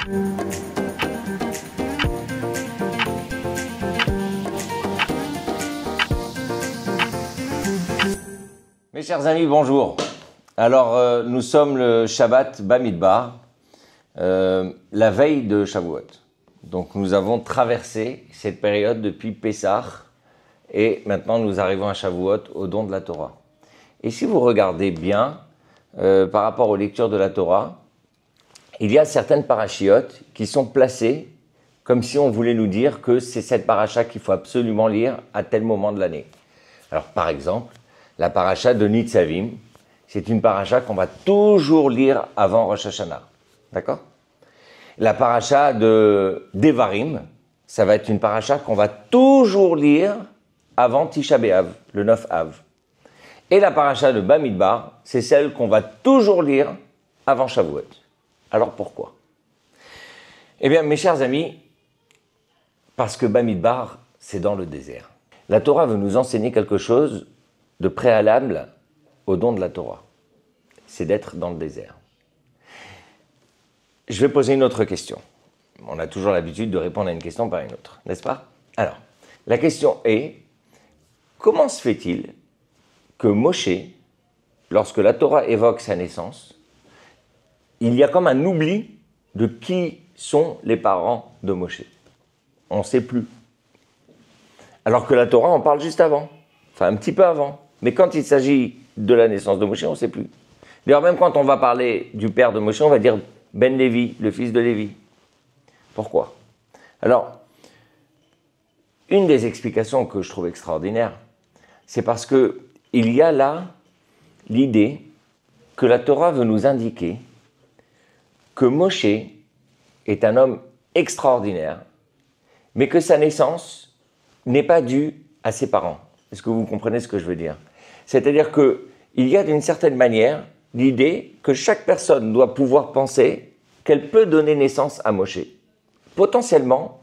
Mes chers amis, bonjour. Alors, nous sommes le Shabbat Bamidbar, la veille de Shavuot. Donc, nous avons traversé cette période depuis Pessah et maintenant nous arrivons à Shavuot, au don de la Torah. Et si vous regardez bien, par rapport aux lectures de la Torah, il y a certaines parachiotes qui sont placées comme si on voulait nous dire que c'est cette paracha qu'il faut absolument lire à tel moment de l'année. Alors, par exemple, la paracha de Nitzavim, c'est une paracha qu'on va toujours lire avant Rosh Hashanah. D'accord ? La paracha de Devarim, ça va être une paracha qu'on va toujours lire avant Tisha B'Av, le 9 Av. Et la paracha de Bamidbar, c'est celle qu'on va toujours lire avant Shavuot. Alors pourquoi ? Eh bien, mes chers amis, parce que Bamidbar, c'est dans le désert. La Torah veut nous enseigner quelque chose de préalable au don de la Torah. C'est d'être dans le désert. Je vais poser une autre question. On a toujours l'habitude de répondre à une question par une autre, n'est-ce pas ? Alors, la question est, comment se fait-il que Moshe, lorsque la Torah évoque sa naissance, il y a comme un oubli de qui sont les parents de Moshe ? On ne sait plus. Alors que la Torah en parle juste avant, enfin un petit peu avant. Mais quand il s'agit de la naissance de Moshe, on ne sait plus. D'ailleurs, même quand on va parler du père de Moshe, on va dire Ben Lévi, le fils de Lévi. Pourquoi ? Alors, une des explications que je trouve extraordinaire, c'est parce qu'il y a là l'idée que la Torah veut nous indiquer que Moshe est un homme extraordinaire, mais que sa naissance n'est pas due à ses parents. Est-ce que vous comprenez ce que je veux dire ? C'est-à-dire qu'il y a d'une certaine manière l'idée que chaque personne doit pouvoir penser qu'elle peut donner naissance à Moshe. Potentiellement,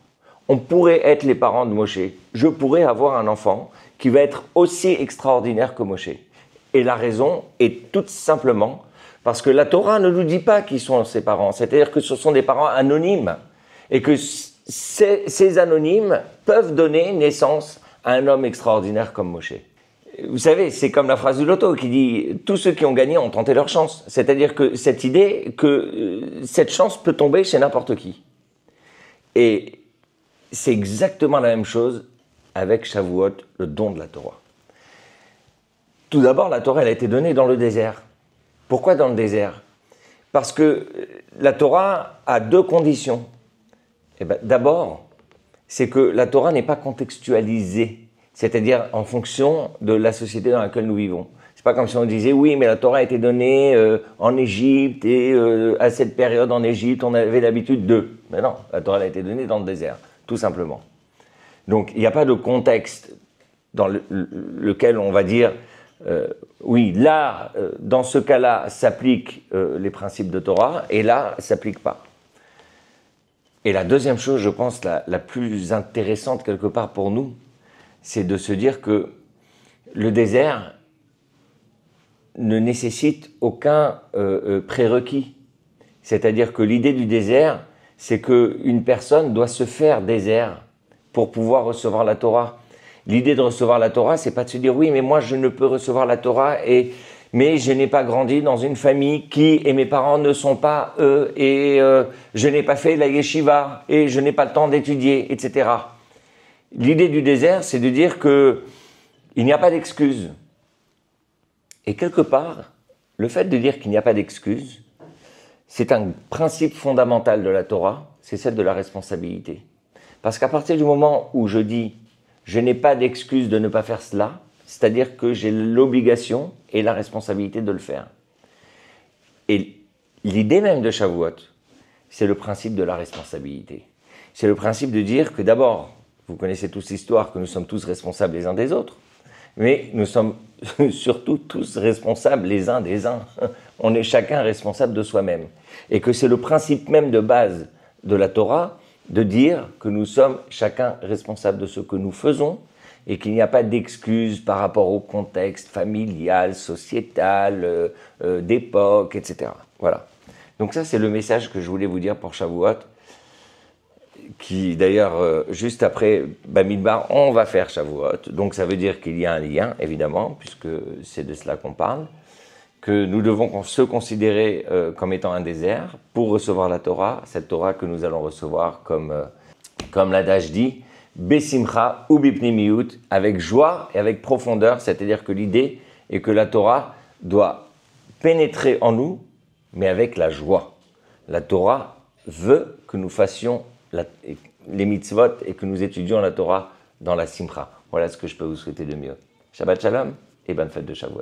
on pourrait être les parents de Moshe. Je pourrais avoir un enfant qui va être aussi extraordinaire que Moshe. Et la raison est tout simplement parce que la Torah ne nous dit pas qui sont ses parents. C'est-à-dire que ce sont des parents anonymes et que ces anonymes peuvent donner naissance à un homme extraordinaire comme Moshe. Vous savez, c'est comme la phrase du loto qui dit « Tous ceux qui ont gagné ont tenté leur chance ». C'est-à-dire que cette idée que cette chance peut tomber chez n'importe qui. Et c'est exactement la même chose avec Shavuot, le don de la Torah. Tout d'abord, la Torah elle a été donnée dans le désert. Pourquoi dans le désert ? Parce que la Torah a deux conditions. Eh bien, d'abord, c'est que la Torah n'est pas contextualisée, c'est-à-dire en fonction de la société dans laquelle nous vivons. C'est pas comme si on disait, oui, mais la Torah a été donnée en Égypte et à cette période en Égypte, on avait l'habitude de. Mais non, la Torah a été donnée dans le désert, tout simplement. Donc, il n'y a pas de contexte dans lequel on va dire, oui, là, dans ce cas-là, s'appliquent les principes de Torah et là, ça ne s'applique pas. Et la deuxième chose, je pense, la plus intéressante quelque part pour nous, c'est de se dire que le désert ne nécessite aucun prérequis. C'est-à-dire que l'idée du désert, c'est qu'une personne doit se faire désert pour pouvoir recevoir la Torah. L'idée de recevoir la Torah, c'est pas de se dire « oui, mais moi je ne peux recevoir la Torah mais je n'ai pas grandi dans une famille et mes parents ne sont pas eux, et je n'ai pas fait la yeshiva, et je n'ai pas le temps d'étudier, etc. » L'idée du désert, c'est de dire qu'il n'y a pas d'excuse. Et quelque part, le fait de dire qu'il n'y a pas d'excuse, c'est un principe fondamental de la Torah, c'est celle de la responsabilité. Parce qu'à partir du moment où je dis « je n'ai pas d'excuse de ne pas faire cela », c'est-à-dire que j'ai l'obligation et la responsabilité de le faire. Et l'idée même de Shavuot, c'est le principe de la responsabilité. C'est le principe de dire que d'abord, vous connaissez tous l'histoire que nous sommes tous responsables les uns des autres, mais nous sommes surtout tous responsables les uns des uns. On est chacun responsable de soi-même. Et que c'est le principe même de base de la Torah de dire que nous sommes chacun responsable de ce que nous faisons et qu'il n'y a pas d'excuses par rapport au contexte familial, sociétal, d'époque, etc. Voilà. Donc ça, c'est le message que je voulais vous dire pour Shavuot, qui d'ailleurs, juste après Bamidbar, on va faire Shavuot. Donc ça veut dire qu'il y a un lien, évidemment, puisque c'est de cela qu'on parle, que nous devons se considérer comme étant un désert pour recevoir la Torah, cette Torah que nous allons recevoir comme l'adage dit, Besimcha ou Bipnimiut, avec joie et avec profondeur, c'est-à-dire que l'idée est que la Torah doit pénétrer en nous, mais avec la joie. La Torah veut que nous fassions les mitzvot et que nous étudions la Torah dans la simcha. Voilà ce que je peux vous souhaiter de mieux. Shabbat shalom et bonne fête de Shavuot.